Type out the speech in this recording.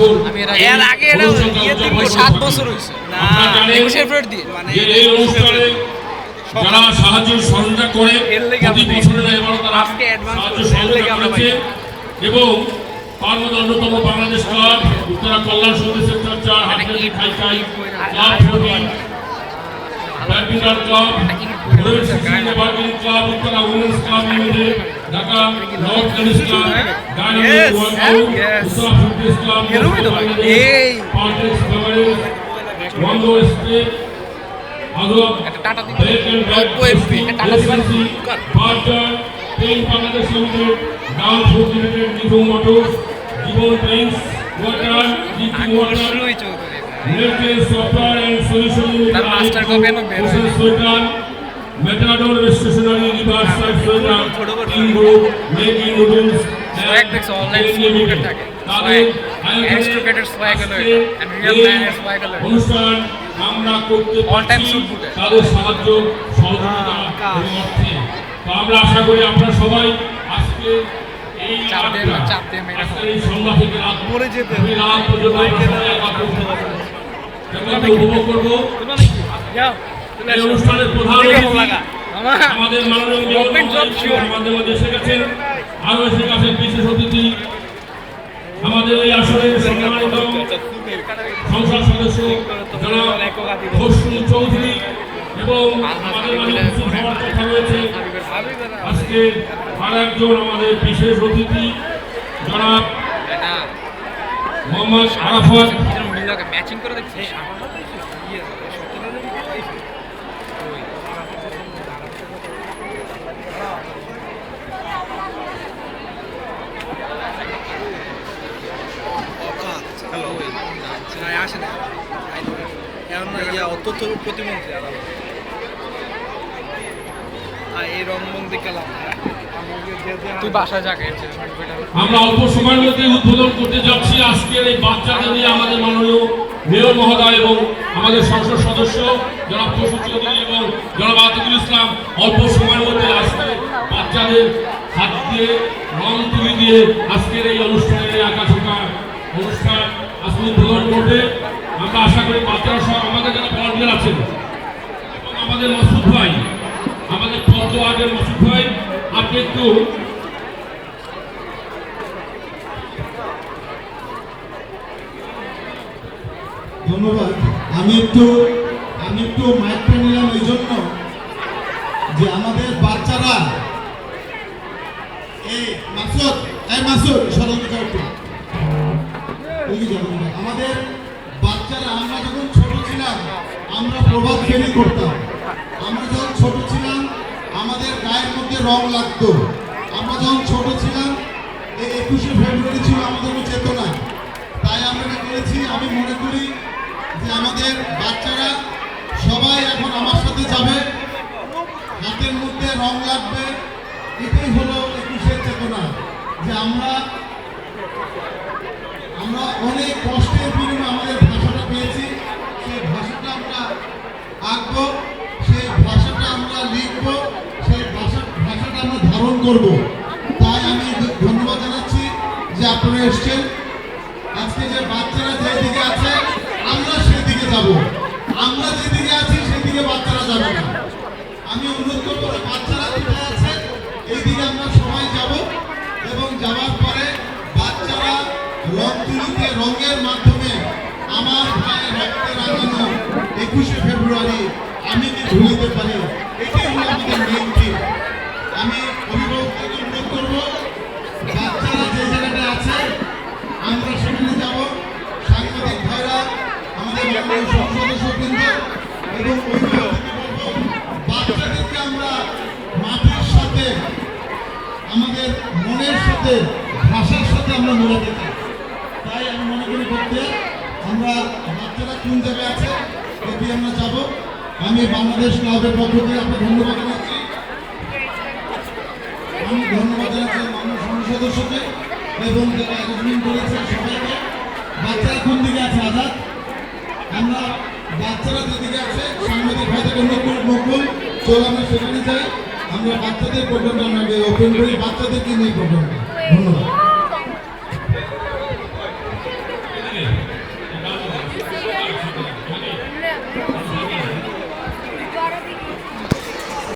আসল এর আগে এটা 7 বছর হয়েছে না 21 ফেব্রুয়ারি দিয়ে মানে এই অনুষ্ঠানে যারা সাহায্য সহযোগিতা করে প্রতি বছরের এবারও তারা সাহায্য সহযোগিতা করেছে এবং তার মধ্যে অন্যতম বাংলাদেশ ক্লাব উত্তরা কল্যাণ সমিতি সেক্টর 4 হাটহাজারী খাইখাই club badminton club bargaining club Uttara women's club limited Dhaka north tennis club dynamic workout Uttara fitness club এই পার্টিস বেভারেজ ওয়ান্ডো স্টেট আদব টাটা দিন ব্রেক এন্ড ব্রেক এমপি টাটা দিন বার্জার পেন Bangladesh limited down food limited নিভু মোটরস জীবন paints water GT water Military Software and Solution Limited, Sultan, Metador Stationery, Riverside Sultan, Team Group, Making Noodles, Swag Picks Online Limited থাকে Extricated Swag Alert and Real Man Swag Alert অনুষ্ঠান আমরা করতে All time suit boot তাদের সাহায্য সহযোগিতা এবং অর্থে তো আমরা আশা করি আপনারা সবাই আজকে এই চাপ দিয়ে এই সন্ধ্যা থেকে রাত পরে যেতে রাত পর্যন্ত উপভোগ করবো এই অনুষ্ঠানের প্রধান আমাদের মাননীয় আমাদের মধ্যে এসে গেছেন আরো এসে গেছেন বিশেষ অতিথি আমাদের এই আসনের সম্মানিত সংসদ সদস্য জনাব খসরু চৌধুরী এবং আমাদের মাঝে কিছু হওয়ার কথা রয়েছে আজকে আর একজন আমাদের বিশেষ অতিথি জনাব মোহাম্মদ আরাফাত ম্যাচিং করে দেখছি আসে না তথ্য প্রতিমন্ত্রী এই রংমং দেখলাম তুই বাসায় যাকে আমরা অল্প সময়ের মধ্যে উদ্বোধন করতে যাচ্ছি আজকের এই বাচ্চাদের নিয়ে আমাদের মাননীয় মেয়র মহোদয় এবং আমাদের সংসদ সদস্য জনাব খসরু চৌধুরী এবং জনাব আতিকুল ইসলাম অল্প সময়ের মধ্যে আজকে বাচ্চাদের হাত দিয়ে রং তুলি দিয়ে আজকের এই অনুষ্ঠানের এই আঁকাঝোঁকা অনুষ্ঠান আজকে উদ্বোধন করবে আমরা আশা করি বাচ্চারা সব আমাদের যারা ভলান্টিয়ার আছেন এবং আমাদের মাসুদ ভাই আমাদের পদ্ম আগের মাসুদ ভাই আপনি একটু ধন্যবাদ। আমি একটু মাইকটা নিলাম এই জন্য যে আমাদের বাচ্চারা এই মাসুদ সরঞ্জাম আমাদের বাচ্চারা আমরা যখন ছোট ছিলাম আমরা প্রভাত ফেরি করতাম। আমরা যখন ছোট ছিলাম আমাদের গায়ের মধ্যে রং লাগতো। আমরা যখন ছোট ছিলাম এই 21শে ফেব্রুয়ারি ছিল আমাদের চেতনা। তাই আমরা এটা করেছি। আমি মনে করি যে আমাদের বাচ্চারা সবাই এখন আমার সাথে যাবে, হাতের মধ্যে রং লাগবে। এটাই হলো 21শে চেতনা যে আমরা অনেক কষ্টের বিনিময়ে আমাদের ভাষাটা পেয়েছি। সেই ভাষাটা আমরা আঁকবো, সেই ভাষাটা আমরা লিখবো, সেই ভাষাটা আমরা ধারণ করব। তাই আমি ধন্যবাদ জানাচ্ছি যে আপনারা এসছেন। আজকে যে বাচ্চারা যেদিকে আছে আমরা সেদিকে যাব, আমরা যেদিকে আছি সেদিকে বাচ্চারা যাবে না। আমি অনুরোধ করবো বাচ্চারা কোথায় আছে এইদিকে আমরা সবাই যাব এবং যাওয়ার পরে বাচ্চারা রং তুলিতে রঙের মাধ্যমে আমার ভাইয়ের রক্তে রাঙানো 21শে ফেব্রুয়ারি আমি কি ভুলিতে পারি, এটাই হলো আমাদের মেইন থিম। আমি অভিভাবকদের অনুরোধ করবো বাচ্চারা যে জায়গাটা আছে আমরা সেখানে যাব। সাংবাদিক ভাইরা আমাদের সদস্যবৃন্দ এবং বাচ্চাদেরকে আমরা মাটির সাথে আমাদের মনের সাথে ভাষার সাথে আমরা মেলাতে চাই। তাই আমি মনে করি করতে আমরা বাচ্চারা কোন জায়গায় আছে এটি আমরা যাব। আমি বাংলাদেশ ক্লাবের পক্ষ থেকে আপনাকে ধন্যবাদ জানাচ্ছি। আমি ধন্যবাদ জানাচ্ছি মাননীয় সংসদ সদস্যকে এবং যারা অ্যারেঞ্জমেন্ট করেছে সবাইকে। বাচ্চারা কোন দিকে আছে আজাদ? আমরা বাচ্চারা যেদিকে আছে সাংবাদিক ভাইদের অনুকূল চল আমরা সেখানে যাই। আমরা বাচ্চাদের প্রোগ্রামটা আমরা ওপেন করি, বাচ্চাদেরকে নিয়ে প্রোগ্রামটা। ধন্যবাদ।